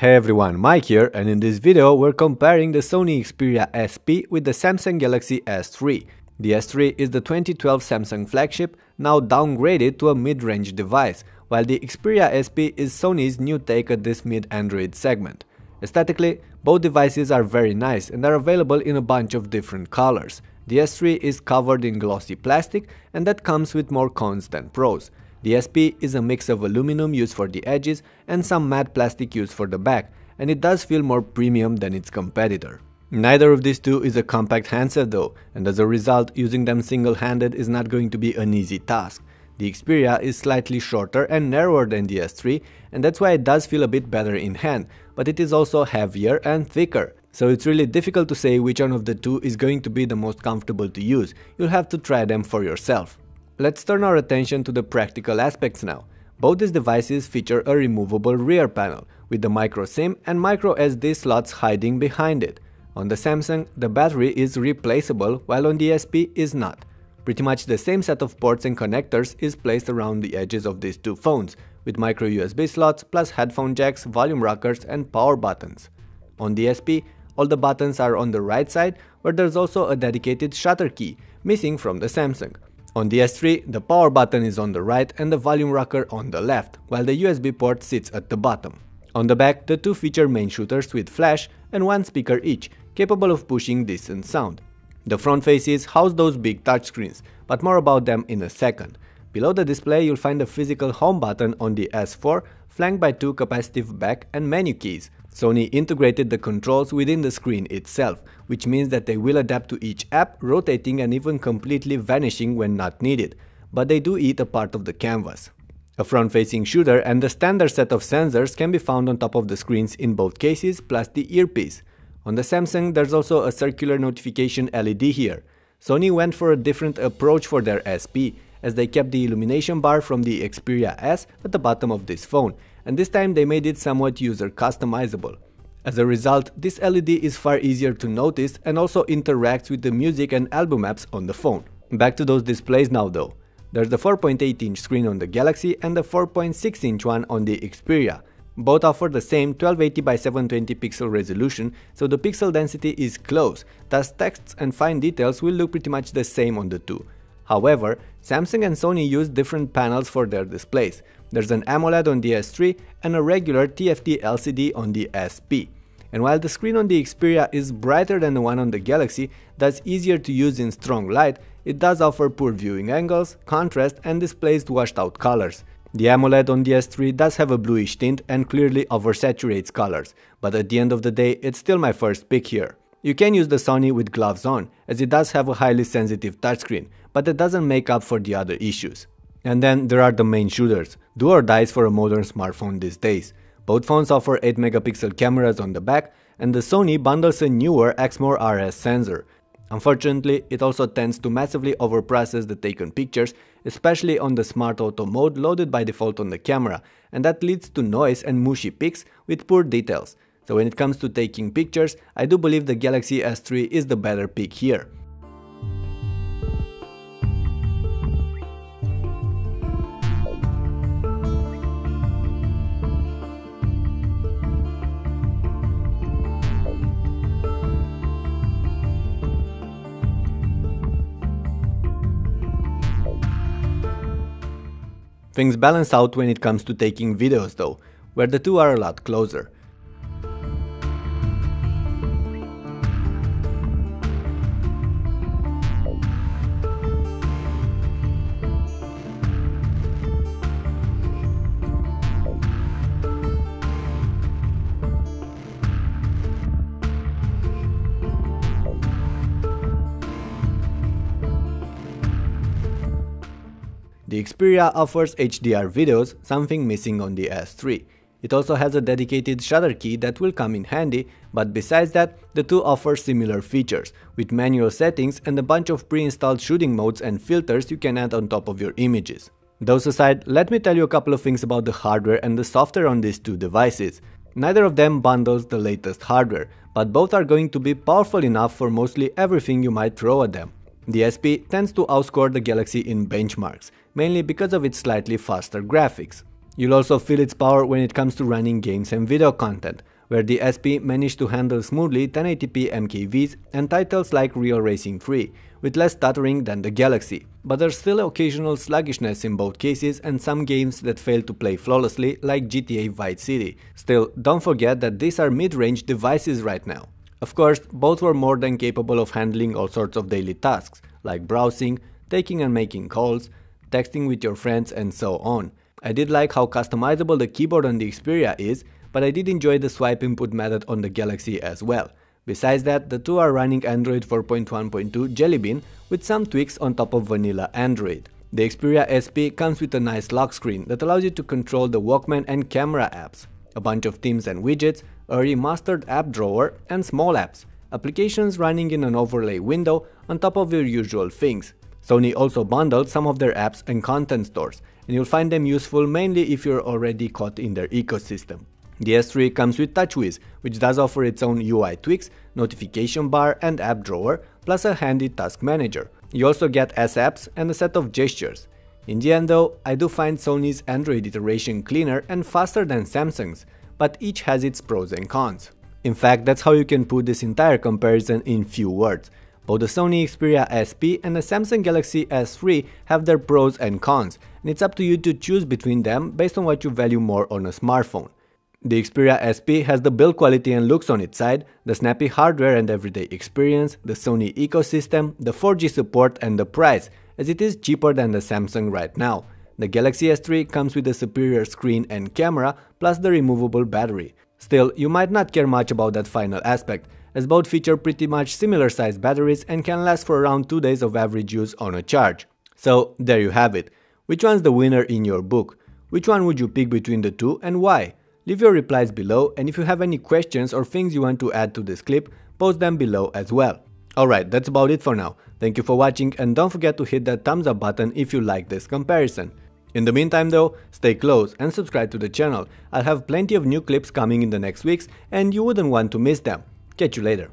Hey everyone, Mike here, and in this video we're comparing the Sony Xperia SP with the Samsung Galaxy S3. The S3 is the 2012 Samsung flagship, now downgraded to a mid-range device, while the Xperia SP is Sony's new take at this mid-Android segment. Aesthetically, both devices are very nice and are available in a bunch of different colors. The S3 is covered in glossy plastic, and that comes with more cons than pros. The SP is a mix of aluminum used for the edges and some matte plastic used for the back, and it does feel more premium than its competitor. Neither of these two is a compact handset though, and as a result, using them single-handed is not going to be an easy task. The Xperia is slightly shorter and narrower than the S3, and that's why it does feel a bit better in hand, but it is also heavier and thicker. So it's really difficult to say which one of the two is going to be the most comfortable to use. You'll have to try them for yourself. Let's turn our attention to the practical aspects now. Both these devices feature a removable rear panel, with the micro SIM and micro SD slots hiding behind it. On the Samsung, the battery is replaceable, while on the SP is not. Pretty much the same set of ports and connectors is placed around the edges of these two phones, with micro USB slots plus headphone jacks, volume rockers and power buttons. On the SP, all the buttons are on the right side, where there's also a dedicated shutter key, missing from the Samsung. On the S3, the power button is on the right and the volume rocker on the left, while the USB port sits at the bottom. On the back, the two feature main shooters with flash and one speaker each, capable of pushing decent sound. The front faces house those big touchscreens, but more about them in a second. Below the display you'll find a physical home button on the S4, flanked by two capacitive back and menu keys. Sony integrated the controls within the screen itself, which means that they will adapt to each app, rotating and even completely vanishing when not needed, but they do eat a part of the canvas. A front-facing shooter and the standard set of sensors can be found on top of the screens in both cases, plus the earpiece. On the Samsung, there's also a circular notification LED here. Sony went for a different approach for their SP, as they kept the illumination bar from the Xperia S at the bottom of this phone, and this time they made it somewhat user customizable. As a result, this LED is far easier to notice and also interacts with the music and album apps on the phone. Back to those displays now though. There's the 4.8-inch screen on the Galaxy and the 4.6-inch one on the Xperia. Both offer the same 1280 by 720 pixel resolution, so the pixel density is close, thus texts and fine details will look pretty much the same on the two. However, Samsung and Sony use different panels for their displays. There's an AMOLED on the S3 and a regular TFT LCD on the SP. And while the screen on the Xperia is brighter than the one on the Galaxy, thus easier to use in strong light, it does offer poor viewing angles, contrast and displays washed out colors. The AMOLED on the S3 does have a bluish tint and clearly oversaturates colors, but at the end of the day it's still my first pick here. You can use the Sony with gloves on, as it does have a highly sensitive touchscreen, but it doesn't make up for the other issues. And then there are the main shooters, do or dies for a modern smartphone these days. Both phones offer 8 megapixel cameras on the back, and the Sony bundles a newer Exmor RS sensor. Unfortunately, it also tends to massively overprocess the taken pictures, especially on the Smart Auto mode loaded by default on the camera, and that leads to noise and mushy pics with poor details. So when it comes to taking pictures, I do believe the Galaxy S3 is the better pick here. Things balance out when it comes to taking videos though, where the two are a lot closer. The Xperia offers HDR videos, something missing on the S3. It also has a dedicated shutter key that will come in handy, but besides that, the two offer similar features, with manual settings and a bunch of pre-installed shooting modes and filters you can add on top of your images. Those aside, let me tell you a couple of things about the hardware and the software on these two devices. Neither of them bundles the latest hardware, but both are going to be powerful enough for mostly everything you might throw at them. The SP tends to outscore the Galaxy in benchmarks, mainly because of its slightly faster graphics. You'll also feel its power when it comes to running games and video content, where the SP managed to handle smoothly 1080p MKVs and titles like Real Racing 3, with less stuttering than the Galaxy. But there's still occasional sluggishness in both cases and some games that fail to play flawlessly, like GTA Vice City. Still, don't forget that these are mid-range devices right now. Of course, both were more than capable of handling all sorts of daily tasks, like browsing, taking and making calls, texting with your friends, and so on. I did like how customizable the keyboard on the Xperia is, but I did enjoy the swipe input method on the Galaxy as well. Besides that, the two are running Android 4.1.2 Jelly Bean with some tweaks on top of vanilla Android. The Xperia SP comes with a nice lock screen that allows you to control the Walkman and camera apps, a bunch of themes and widgets, a remastered app drawer, and small apps, applications running in an overlay window on top of your usual things. Sony also bundled some of their apps and content stores, and you'll find them useful mainly if you're already caught in their ecosystem. The S3 comes with TouchWiz, which does offer its own UI tweaks, notification bar and app drawer, plus a handy task manager. You also get S-apps and a set of gestures. In the end though, I do find Sony's Android iteration cleaner and faster than Samsung's, but each has its pros and cons. In fact, that's how you can put this entire comparison in few words. Both the Sony Xperia SP and the Samsung Galaxy S3 have their pros and cons, and it's up to you to choose between them based on what you value more on a smartphone. The Xperia SP has the build quality and looks on its side, the snappy hardware and everyday experience, the Sony ecosystem, the 4G support and the price, as it is cheaper than the Samsung right now. The Galaxy S3 comes with a superior screen and camera, plus the removable battery. Still, you might not care much about that final aspect, as both feature pretty much similar sized batteries and can last for around 2 days of average use on a charge. So there you have it. Which one's the winner in your book? Which one would you pick between the two and why? Leave your replies below, and if you have any questions or things you want to add to this clip, post them below as well. Alright, that's about it for now. Thank you for watching, and don't forget to hit that thumbs up button if you like this comparison. In the meantime though, stay close and subscribe to the channel. I'll have plenty of new clips coming in the next weeks and you wouldn't want to miss them. Catch you later.